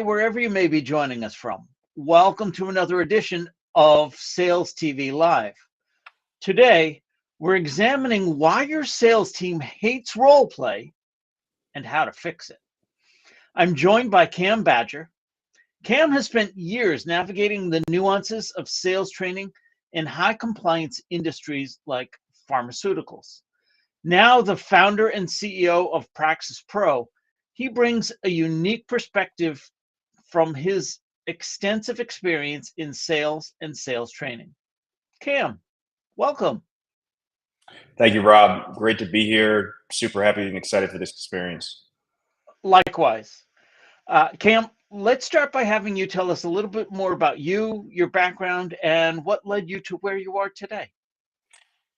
Wherever you may be joining us from. Welcome to another edition of Sales TV Live. Today, we're examining why your sales team hates role play and how to fix it. I'm joined by Cam Badger. Cam has spent years navigating the nuances of sales training in high compliance industries like pharmaceuticals. Now the founder and CEO of PraxisPro, he brings a unique perspective from his extensive experience in sales and sales training. Cam, welcome. Thank you, Rob. Great to be here. Super happy and excited for this experience. Likewise. Cam, let's start by having you tell us a little bit more about you, your background, and what led you to where you are today.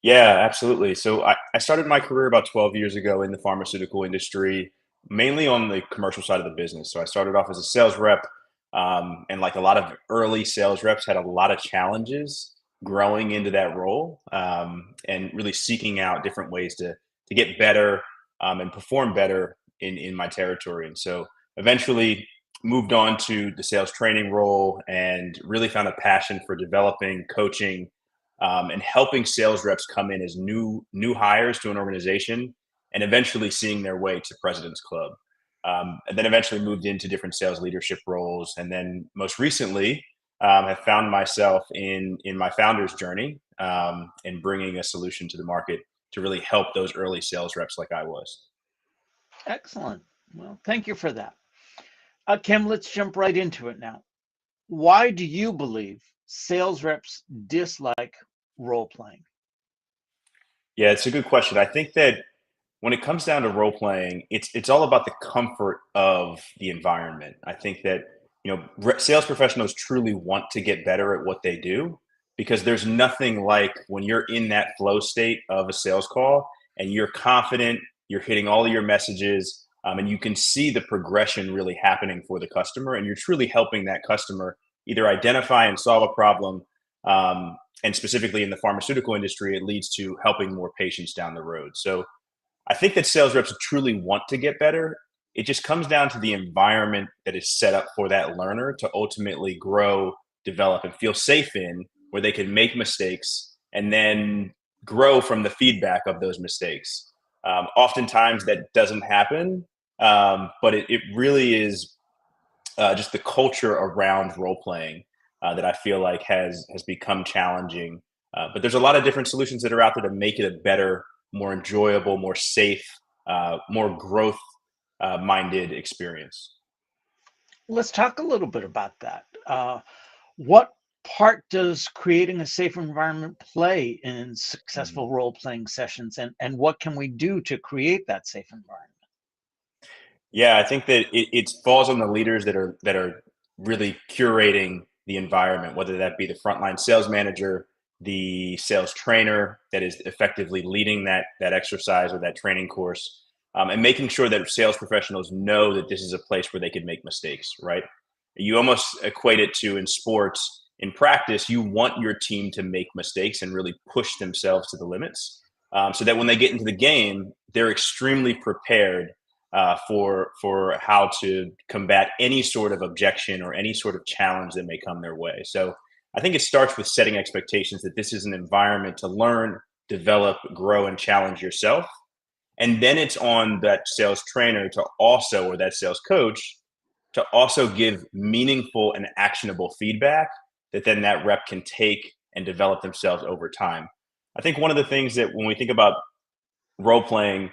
Yeah, absolutely. So I started my career about 12 years ago in the pharmaceutical industry, mainly on the commercial side of the business. So I started off as a sales rep, and like a lot of early sales reps, had a lot of challenges growing into that role, and really seeking out different ways to get better, and perform better in my territory. And so eventually moved on to the sales training role and really found a passion for developing, coaching, and helping sales reps come in as new hires to an organization and eventually seeing their way to President's Club. And then eventually moved into different sales leadership roles. And then most recently, have found myself in my founder's journey, and bringing a solution to the market to really help those early sales reps like I was. Excellent. Well, thank you for that. Cam, let's jump right into it now. Why do you believe sales reps dislike role playing? Yeah, it's a good question. I think that when it comes down to role playing, it's all about the comfort of the environment. I think that sales professionals truly want to get better at what they do, because there's nothing like when you're in that flow state of a sales call and you're confident, you're hitting all of your messages, and you can see the progression really happening for the customer, and you're truly helping that customer either identify and solve a problem. And specifically in the pharmaceutical industry, it leads to helping more patients down the road. So I think that sales reps truly want to get better. It just comes down to the environment that is set up for that learner to ultimately grow, develop, and feel safe in, where they can make mistakes and then grow from the feedback of those mistakes. Oftentimes that doesn't happen, but it really is just the culture around role playing that I feel like has become challenging. But there's a lot of different solutions that are out there to make it a better, more enjoyable, more safe, more growth minded experience. Let's talk a little bit about that. What part does creating a safe environment play in successful Mhm. role playing sessions, and what can we do to create that safe environment? Yeah, I think that it falls on the leaders that are really curating the environment, whether that be the frontline sales manager, the sales trainer that is effectively leading that exercise or that training course, and making sure that sales professionals know that this is a place where they can make mistakes. Right? You almost equate it to in sports. In practice, you want your team to make mistakes and really push themselves to the limits, so that when they get into the game, they're extremely prepared for how to combat any sort of objection or any sort of challenge that may come their way. So I think it starts with setting expectations that this is an environment to learn, develop, grow, and challenge yourself. And then it's on that sales trainer to also, or that sales coach, to also give meaningful and actionable feedback that then that rep can take and develop themselves over time. I think one of the things that when we think about role playing,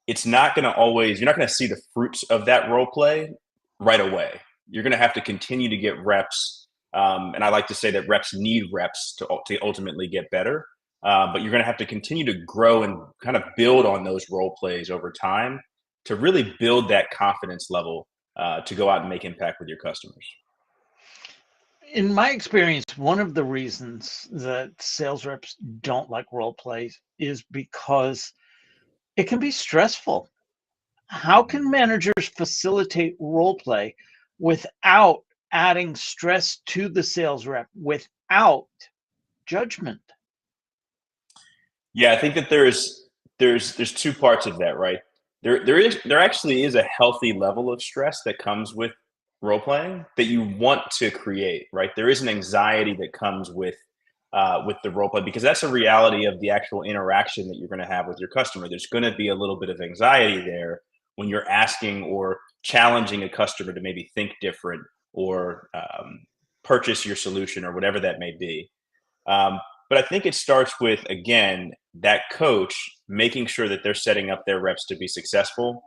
it's not going to always, you're not going to see the fruits of that role play right away. You're going to have to continue to get reps. And I like to say that reps need reps to ultimately get better. But you're going to have to continue to grow and kind of build on those role plays over time to really build that confidence level, to go out and make impact with your customers. In my experience, one of the reasons that sales reps don't like role plays is because it can be stressful. How Mhm. can managers facilitate role play without adding stress to the sales rep, without judgment? Yeah, I think that there's two parts of that, right? There actually is a healthy level of stress that comes with role playing that you want to create, right? There is an anxiety that comes with the role play, because that's a reality of the actual interaction that you're going to have with your customer. There's going to be a little bit of anxiety there when you're asking or challenging a customer to maybe think different or purchase your solution or whatever that may be. Um, but I think it starts with, again, that coach making sure that they're setting up their reps to be successful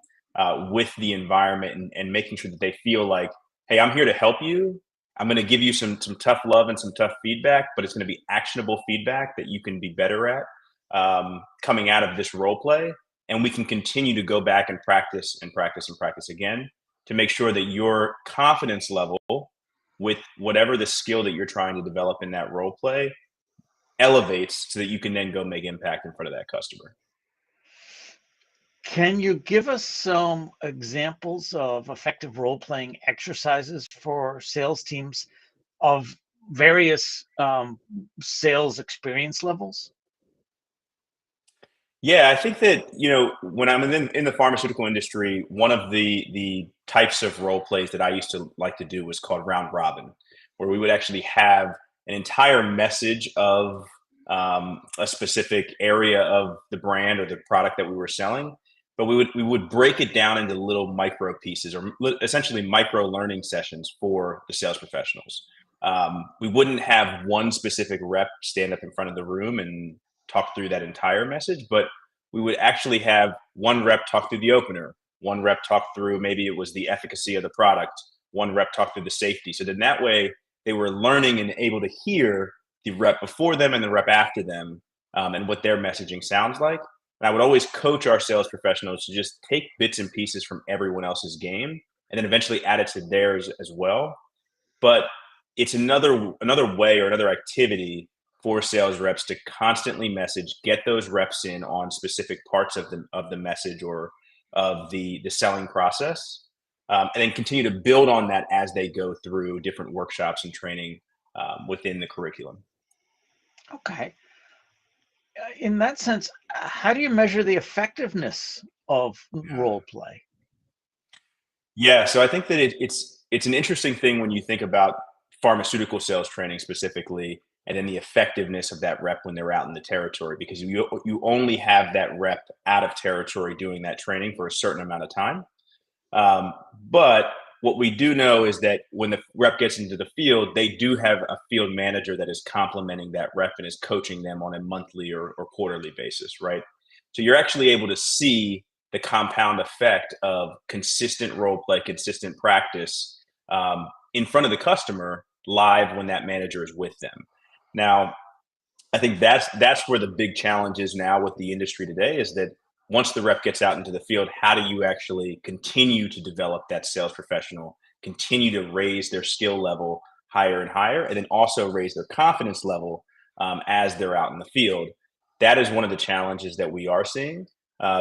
with the environment, and making sure that they feel like, hey, I'm here to help you. I'm going to give you some tough love and some tough feedback, but it's going to be actionable feedback that you can be better at coming out of this role play. And we can continue to go back and practice and practice and practice again to make sure that your confidence level with whatever the skill that you're trying to develop in that role play elevates, so that you can then go make impact in front of that customer. Can you give us some examples of effective role-playing exercises for sales teams of various sales experience levels? Yeah, I think that, when I'm in the pharmaceutical industry, one of the types of role plays that I used to like to do was called round robin, where we would actually have an entire message of a specific area of the brand or the product that we were selling, but we would break it down into little micro pieces, or essentially micro learning sessions for the sales professionals. We wouldn't have one specific rep stand up in front of the room and talk through that entire message, but we would actually have one rep talk through the opener, one rep talk through, maybe it was the efficacy of the product, one rep talk through the safety. So then that way they were learning and able to hear the rep before them and the rep after them, and what their messaging sounds like. And I would always coach our sales professionals to just take bits and pieces from everyone else's game and then eventually add it to theirs as well. But it's another way or another activity for sales reps to constantly message, get those reps in on specific parts of the message or of the selling process, and then continue to build on that as they go through different workshops and training within the curriculum. Okay. In that sense, how do you measure the effectiveness of Yeah. role play? Yeah, so I think that it's an interesting thing when you think about pharmaceutical sales training specifically, and then the effectiveness of that rep when they're out in the territory, because you only have that rep out of territory doing that training for a certain amount of time. Um, but what we do know is that when the rep gets into the field, they do have a field manager that is complementing that rep and is coaching them on a monthly or quarterly basis, right? So you're actually able to see the compound effect of consistent role play, consistent practice in front of the customer live when that manager is with them. Now, I think that's where the big challenge is now with the industry today, is that once the rep gets out into the field, how do you actually continue to develop that sales professional, continue to raise their skill level higher and higher, and then also raise their confidence level as they're out in the field? That is one of the challenges that we are seeing,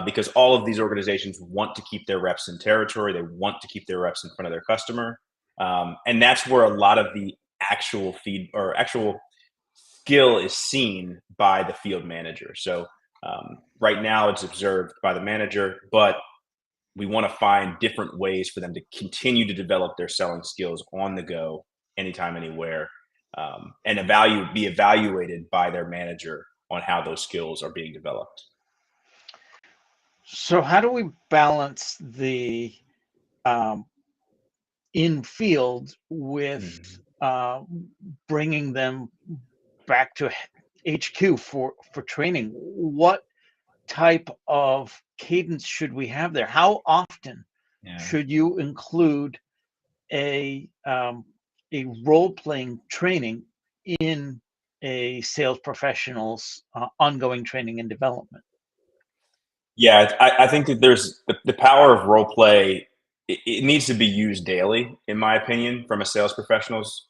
because all of these organizations want to keep their reps in territory. They want to keep their reps in front of their customer. And that's where a lot of the actual skill is seen by the field manager. So right now it's observed by the manager, but we want to find different ways for them to continue to develop their selling skills on the go, anytime, anywhere, and be evaluated by their manager on how those skills are being developed. So, how do we balance the um, in field with Mhm. bringing them back to HQ for training? What type of cadence should we have there? How often Yeah. should you include a um, a role playing training in a sales professional's ongoing training and development? Yeah, I think that there's the power of role play. It needs to be used daily, in my opinion, from a sales professional's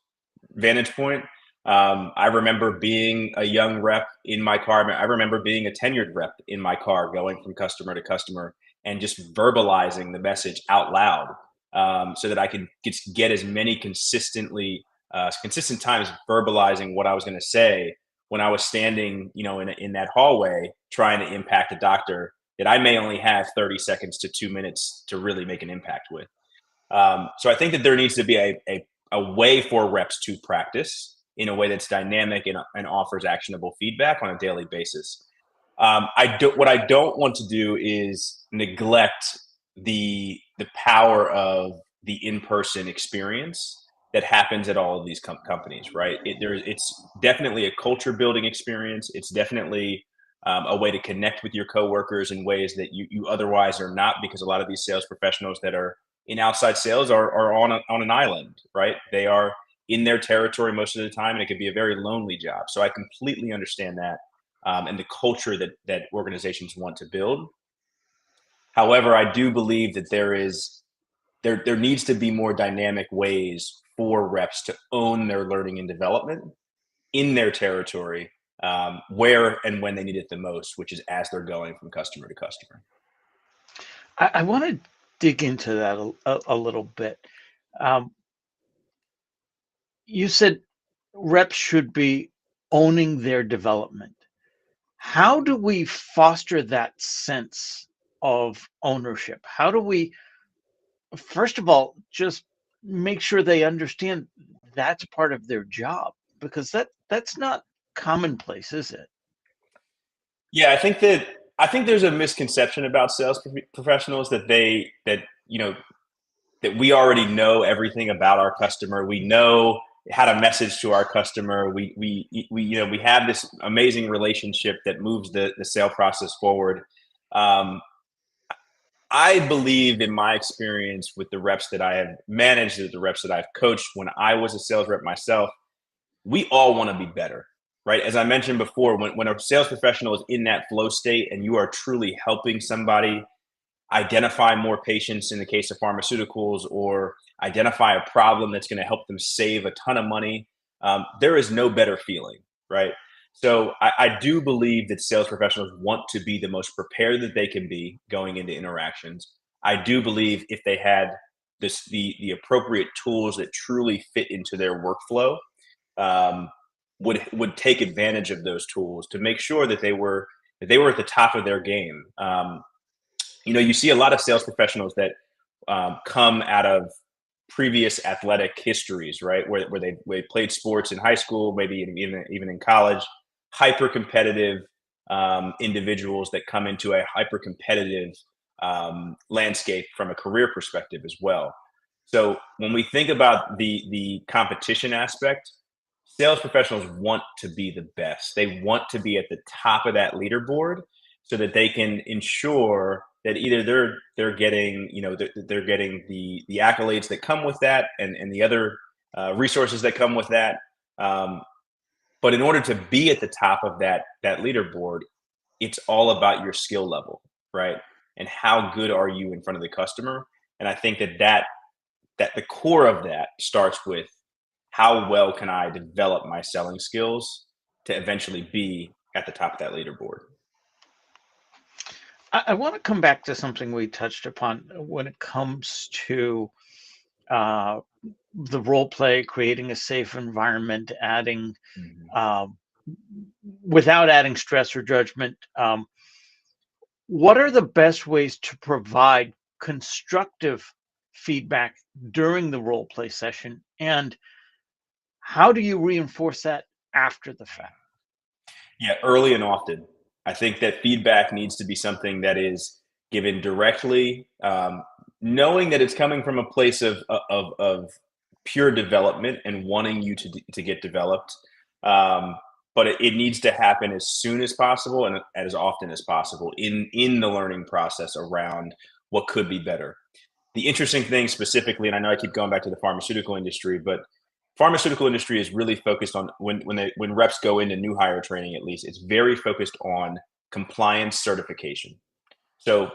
vantage point. I remember being a young rep in my car. I remember being a tenured rep in my car, going from customer to customer and just verbalizing the message out loud, so that I could get as many consistent times verbalizing what I was going to say when I was standing, in that hallway trying to impact a doctor that I may only have 30 seconds to 2 minutes to really make an impact with. So I think that there needs to be a way for reps to practice in a way that's dynamic and offers actionable feedback on a daily basis. What I don't want to do is neglect the power of the in-person experience that happens at all of these companies, right? It's definitely a culture building experience. It's definitely a way to connect with your coworkers in ways that you otherwise are not, because a lot of these sales professionals that are in outside sales are on an island, right? They are in their territory most of the time, and it can be a very lonely job. So I completely understand that, and the culture that organizations want to build. However, I do believe that there needs to be more dynamic ways for reps to own their learning and development in their territory, where and when they need it the most, which is as they're going from customer to customer. I want to dig into that a little bit. You said reps should be owning their development. How do we foster that sense of ownership? How do we, first of all, just make sure they understand that's part of their job? Because that's not commonplace, is it? Yeah, I think there's a misconception about sales professionals that that we already know everything about our customer. We know how to message to our customer. We have this amazing relationship that moves the sale process forward. Um, I believe, in my experience with the reps that I have managed, the reps that I've coached when I was a sales rep myself, we all want to be better, right? As I mentioned before, when a sales professional is in that flow state and you are truly helping somebody identify more patients in the case of pharmaceuticals, or identify a problem that's going to help them save a ton of money, there is no better feeling, right? So I do believe that sales professionals want to be the most prepared that they can be going into interactions. I do believe if they had the appropriate tools that truly fit into their workflow, um, would take advantage of those tools to make sure that they were at the top of their game. You see a lot of sales professionals that come out of previous athletic histories, right? Where they played sports in high school, maybe even in college. Hyper competitive individuals that come into a hyper competitive landscape from a career perspective as well. So when we think about the competition aspect, sales professionals want to be the best. They want to be at the top of that leaderboard so that they can ensure that either they're getting they're getting the accolades that come with that, and the other resources that come with that. But in order to be at the top of that leaderboard, it's all about your skill level, right? And how good are you in front of the customer? And I think that the core of that starts with how well can I develop my selling skills to eventually be at the top of that leaderboard. I want to come back to something we touched upon when it comes to uh, the role play, creating a safe environment, adding Mhm. um, without adding stress or judgment. What are the best ways to provide constructive feedback during the role play session, and how do you reinforce that after the fact? Yeah, early and often. I think that feedback needs to be something that is given directly, knowing that it's coming from a place of pure development and wanting you to get developed. Um, but it needs to happen as soon as possible and as often as possible in the learning process around what could be better. The interesting thing specifically, and I know I keep going back to the pharmaceutical industry, but pharmaceutical industry is really focused on when reps go into new hire training, at least it's very focused on compliance certification. So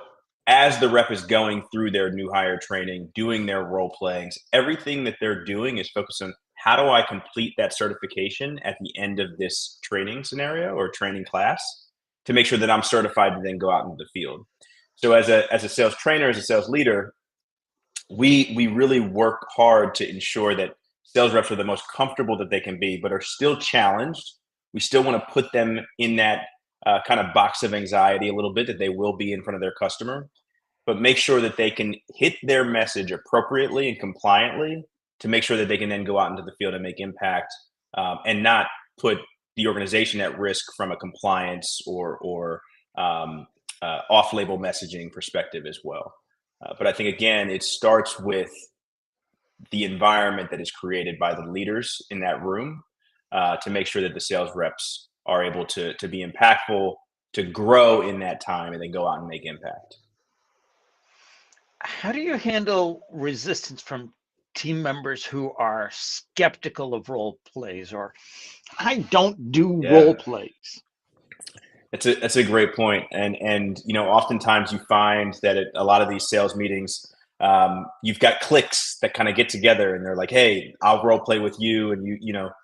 as the rep is going through their new hire training, doing their role playings, everything that they're doing is focused on how do I complete that certification at the end of this training scenario or training class to make sure that I'm certified to then go out into the field. So as a sales trainer, as a sales leader, we really work hard to ensure that sales reps are the most comfortable that they can be, but are still challenged. We still want to put them in that kind of box of anxiety a little bit that they will be in front of their customer. but make sure that they can hit their message appropriately and compliantly to make sure that they can then go out into the field and make impact, and not put the organization at risk from a compliance or off-label messaging perspective as well. But I think, again, it starts with the environment that is created by the leaders in that room, to make sure that the sales reps are able to be impactful, to grow in that time, and then go out and make impact. How do you handle resistance from team members who are skeptical of role plays, or I don't do role plays? That's a great point. And oftentimes you find that at a lot of these sales meetings, you've got cliques that kind of get together and they're like, hey, I'll role play with you, and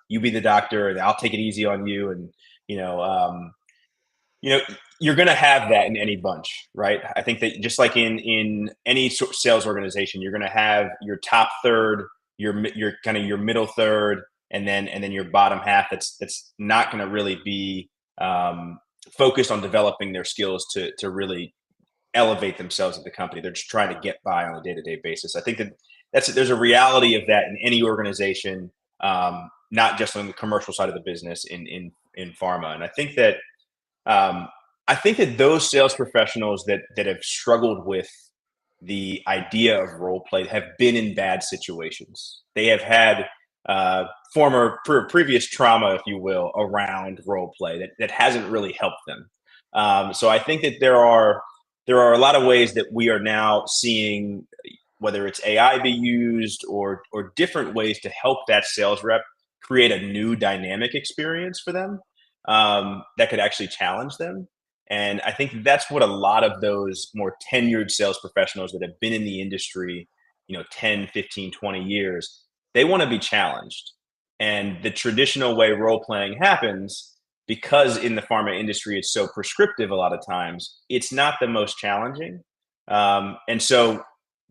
you be the doctor, and I'll take it easy on you. And you're going to have that in any bunch, right? I think that just like in any sales organization, you're going to have your top third, your kind of your middle third, and then your bottom half that's not going to really be focused on developing their skills to really elevate themselves at the company. They're just trying to get by on a day-to-day basis. I think there's a reality of that in any organization, not just on the commercial side of the business in pharma. And I think that those sales professionals that have struggled with the idea of role play have been in bad situations. They have had previous trauma, if you will, around role play that hasn't really helped them. So I think that there are a lot of ways that we are now seeing, whether it's AI be used or different ways to help that sales rep create a new dynamic experience for them, that could actually challenge them. And I think that's what a lot of those more tenured sales professionals that have been in the industry, 10, 15, 20 years, they want to be challenged. And the traditional way role playing happens, because in the pharma industry it's so prescriptive a lot of times, it's not the most challenging. And so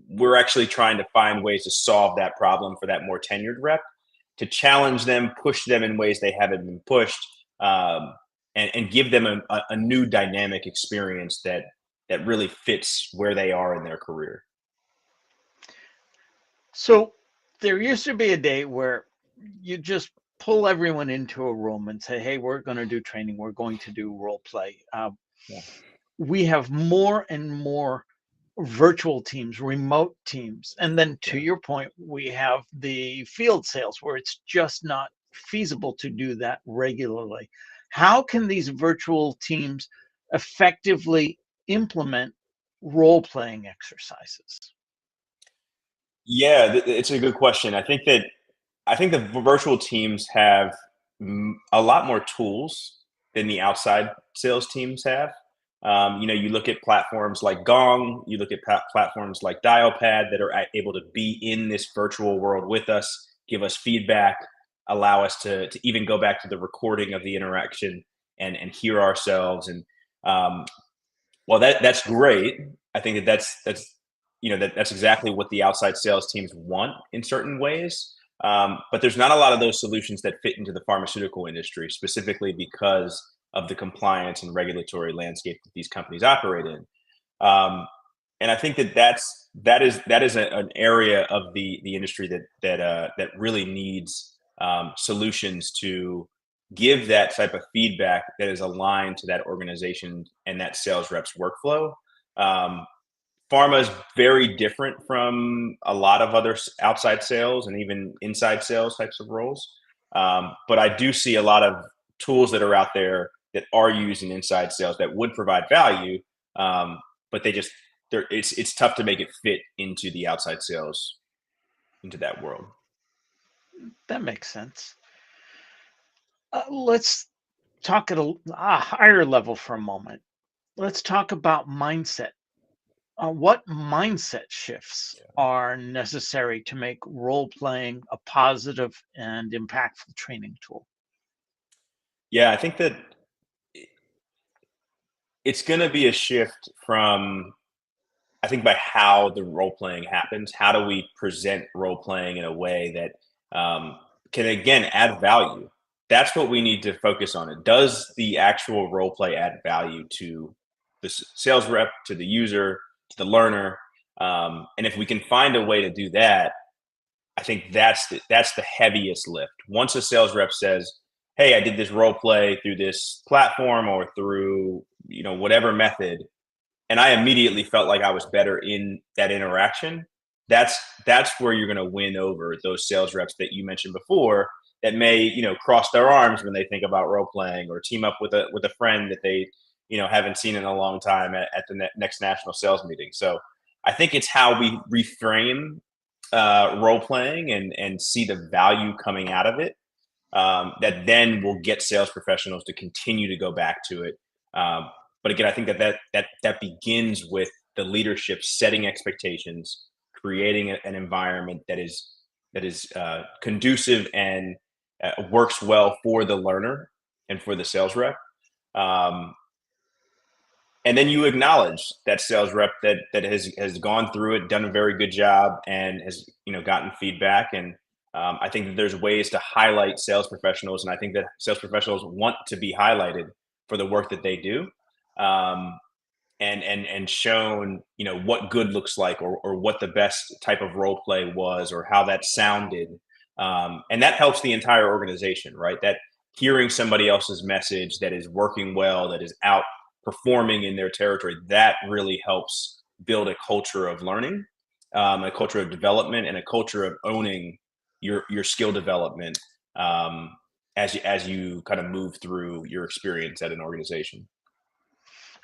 we're actually trying to find ways to solve that problem for that more tenured rep, to challenge them, push them in ways they haven't been pushed, and give them a new dynamic experience that really fits where they are in their career. So there used to be a day where you just pull everyone into a room and say, hey, we're going to do training. We're going to do role play. We have more and more virtual teams, remote teams. And then to your point, we have the field sales where it's just not feasible to do that regularly. How can these virtual teams effectively implement role-playing exercises? Yeah, it's a good question. I think the virtual teams have a lot more tools than the outside sales teams have. You look at platforms like Gong, you look at platforms like Dialpad that are able to be in this virtual world with us, give us feedback, allow us to even go back to the recording of the interaction and hear ourselves. And while that's great, I think that's exactly what the outside sales teams want in certain ways. But there's not a lot of those solutions that fit into the pharmaceutical industry, specifically because of the compliance and regulatory landscape that these companies operate in. And I think that is an area of the industry that really needs solutions to give that type of feedback that is aligned to that organization and that sales rep's workflow. Pharma is very different from a lot of other outside sales and even inside sales types of roles. But I do see a lot of tools that are out there that are used in inside sales that would provide value, but it's tough to make it fit into the outside sales, into that world. That makes sense. Let's talk at a higher level for a moment. Let's talk about mindset. What mindset shifts are necessary to make role playing a positive and impactful training tool? Yeah, I think that it's going to be a shift from, I think, by how the role playing happens. How do we present role playing in a way that can, again, add value? That's what we need to focus on. Does the actual role play add value to the sales rep, to the user, to the learner. And if we can find a way to do that, I think that's the heaviest lift. Once a sales rep says, "Hey, I did this role play through this platform or through whatever method, and I immediately felt like I was better in that interaction," that's where you're going to win over those sales reps that you mentioned before that may cross their arms when they think about role playing or team up with a friend that they haven't seen in a long time at the next national sales meeting. So I think it's how we reframe role playing and see the value coming out of it, that then will get sales professionals to continue to go back to it. But again, I think that begins with the leadership setting expectations, creating an environment that is conducive and works well for the learner and for the sales rep. Um, and then you acknowledge that sales rep that has gone through it, done a very good job, and has gotten feedback. And I think that there's ways to highlight sales professionals, and I think that sales professionals want to be highlighted for the work that they do, and shown what good looks like, or what the best type of role play was, or how that sounded, and that helps the entire organization, right? That hearing somebody else's message that is working well, that is out performing in their territory, that really helps build a culture of learning, a culture of development, and a culture of owning your skill development, as you kind of move through your experience at an organization.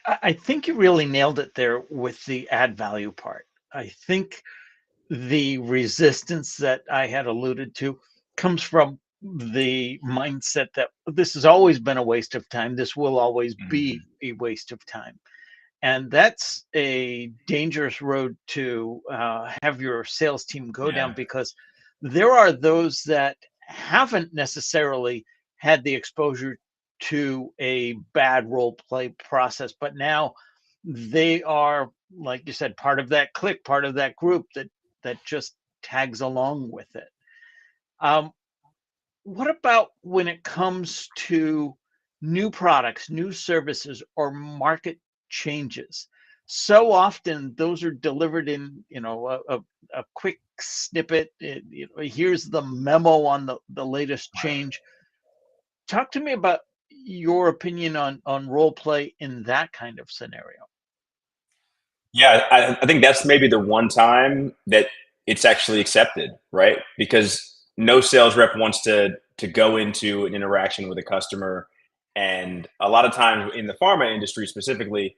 I think you really nailed it there with the add value part. I think the resistance that I had alluded to comes from the mindset that this has always been a waste of time. This will always be a waste of time. And that's a dangerous road to have your sales team go down, because there are those that haven't necessarily had the exposure to a bad role play process, but now they are, like you said, part of that clique, part of that group that just tags along with it. What about when it comes to new products, new services, or market changes? So often those are delivered in a quick snippet. Here's the memo on the latest change. Talk to me about your opinion on role play in that kind of scenario. Yeah, I think that's maybe the one time that it's actually accepted, right? Because no sales rep wants to go into an interaction with a customer, and a lot of times in the pharma industry specifically,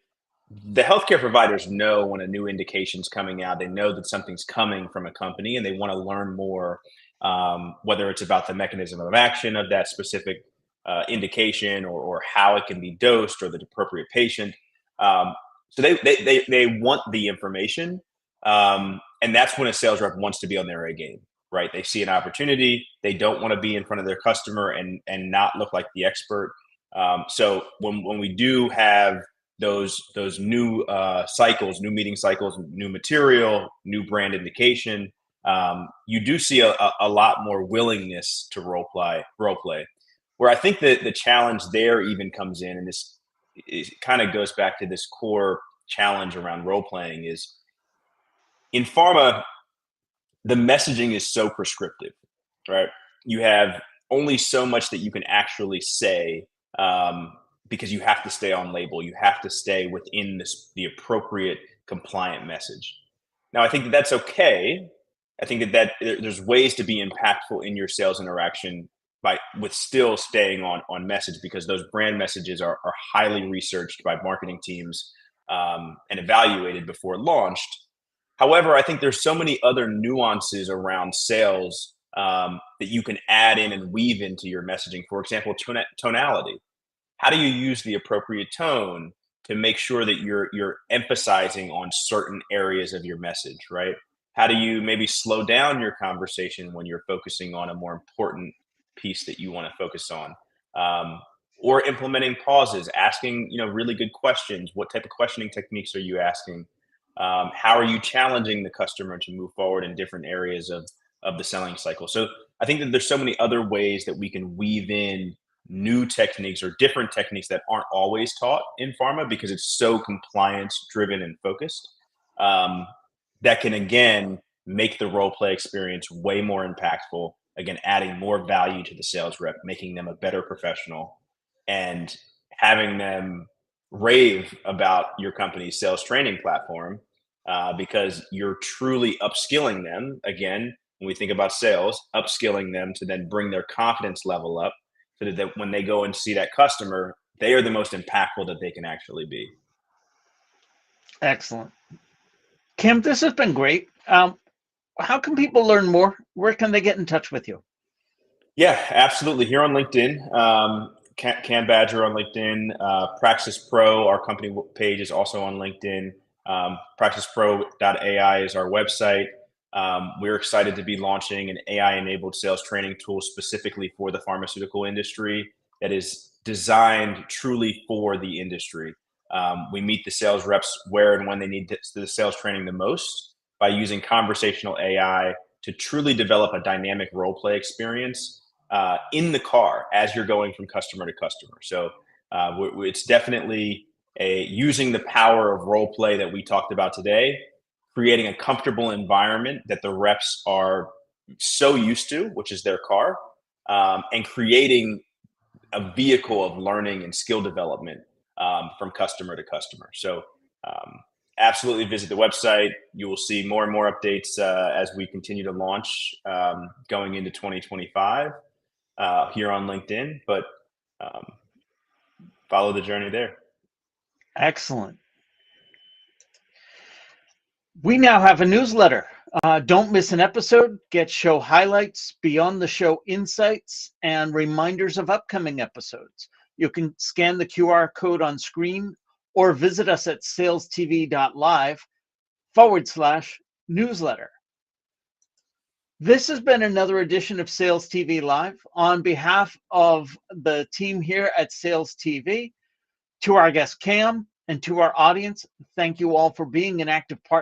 the healthcare providers know when a new indication's coming out. They know that something's coming from a company, and they want to learn more, whether it's about the mechanism of action of that specific indication, or how it can be dosed, or the appropriate patient. Um, so they want the information, and that's when a sales rep wants to be on their A game, right? They see an opportunity. They don't want to be in front of their customer and not look like the expert. So when we do have those new cycles, new meeting cycles, new material, new brand indication, you do see a lot more willingness to role play. Where I think that the challenge there even comes in, and this kind of goes back to this core challenge around role playing, is in pharma, the messaging is so prescriptive, right? You have only so much that you can actually say, because you have to stay on label. You have to stay within the appropriate compliant message. Now, I think that that's okay. I think that there's ways to be impactful in your sales interaction with still staying on message, because those brand messages are highly researched by marketing teams, and evaluated before launched. However, I think there's so many other nuances around sales, that you can add in and weave into your messaging. For example, tonality. How do you use the appropriate tone to make sure that you're emphasizing on certain areas of your message, right? How do you maybe slow down your conversation when you're focusing on a more important piece that you want to focus on? Or implementing pauses, asking really good questions. What type of questioning techniques are you asking? How are you challenging the customer to move forward in different areas of the selling cycle? So I think that there's so many other ways that we can weave in new techniques, or different techniques that aren't always taught in pharma, because it's so compliance driven and focused. that can, again, make the role play experience way more impactful. Again, adding more value to the sales rep, making them a better professional, and having them rave about your company's sales training platform, because you're truly upskilling them. Again, when we think about sales, upskilling them to then bring their confidence level up so that when they go and see that customer, they are the most impactful that they can actually be. Excellent. Kim, this has been great. How can people learn more? Where can they get in touch with you? Yeah, absolutely. Here on LinkedIn, Cam Badger on LinkedIn. PraxisPro, our company page, is also on LinkedIn. PraxisPro.ai is our website. We're excited to be launching an AI-enabled sales training tool specifically for the pharmaceutical industry that is designed truly for the industry. We meet the sales reps where and when they need the sales training the most by using conversational AI to truly develop a dynamic role play experience in the car as you're going from customer to customer. So it's definitely using the power of role play that we talked about today, creating a comfortable environment that the reps are so used to, which is their car, and creating a vehicle of learning and skill development from customer to customer. So absolutely visit the website. You will see more and more updates as we continue to launch going into 2025 here on LinkedIn, but follow the journey there. Excellent. We now have a newsletter. Don't miss an episode. Get show highlights, beyond the show insights, and reminders of upcoming episodes. You can scan the QR code on screen or visit us at SalesTV.live/newsletter. This has been another edition of Sales TV Live. On behalf of the team here at Sales TV, to our guest Cam, and to our audience, thank you all for being an active partner